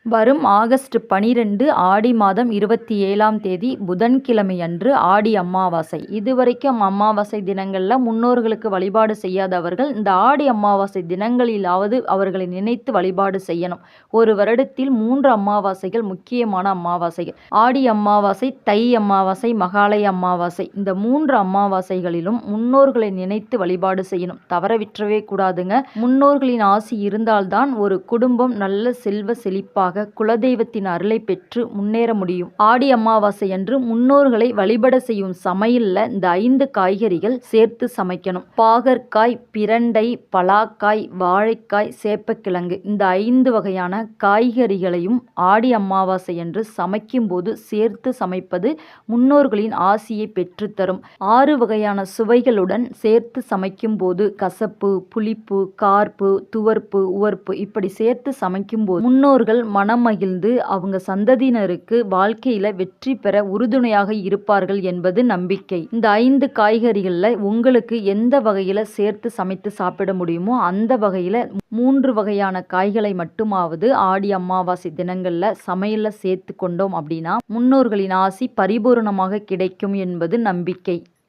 வரும் ஆகஸ்ட் 12 ஆடி மாதம் 27ஆம் தேதி புதன்கிழமை அன்று ஆடி அமாவாசை. இதுவரைக்கும் அமாவாசை தினங்களில் முன்னோர்களுக்கு வழிபாடு செய்யாதவர்கள் இந்த ஆடி அமாவாசை தினங்களிலாவது அவர்களை நினைத்து வழிபாடு செய்யணும். ஒரு வருடத்தில் 3 அமாவாசைகள் முக்கியமான அமாவாசைகள். ஆடி அமாவாசை, தை அமாவாசை, மகாலய அமாவாசை. இந்த 3 அமாவாசைகளிலும் முன்னோர்களை நினைத்து வழிபாடு செய்யணும். தவற விட்டுறவே கூடாதுங்க. முன்னோர்களின் ஆசி இருந்தால்தான் ஒரு குடும்பம் நல்ல செல்வ செழிப்பாக குலதெய்வத்தின் அருளை பெற்று முன்னேற முடியும். ஆடி அமாவாசை அன்று முன்னோர்களை வழிபட செய்யும் சமையல்ல இந்த 5 காய்கறிகள் சேர்த்து சமைக்கணும். பாகற்காய், பிரண்டை, பலாக்காய், வாழைக்காய், சேப்பக்கிழங்கு இந்த 5 வகையான காய்கறிகளையும் ஆடி அமாவாசை அன்று சமைக்கும் போது சேர்த்து சமைப்பது முன்னோர்களின் ஆசியை பெற்றுத்தரும். 6 வகையான சுவைகளுடன் சேர்த்து சமைக்கும் போது கசப்பு, புளிப்பு, கார்ப்பு, துவர்ப்பு, உவர்ப்பு இப்படி சேர்த்து சமைக்கும் போது முன்னோர்கள் மனம் மகிழ்ந்து அவங்க சந்ததியினருக்கு வாழ்க்கையில வெற்றி பெற உறுதுணையாக இருப்பார்கள் என்பது நம்பிக்கை. இந்த 5 காய்கறிகள்ல உங்களுக்கு எந்த வகையில சேர்த்து சமைத்து சாப்பிட முடியுமோ அந்த வகையில 3 வகையான காய்களை மட்டுமாவது ஆடி அமாவாசை தினங்கள்ல சமையல்ல சேர்த்து கொண்டோம் அப்படின்னா முன்னோர்களின் ஆசி பரிபூரணமாக கிடைக்கும் என்பது நம்பிக்கை.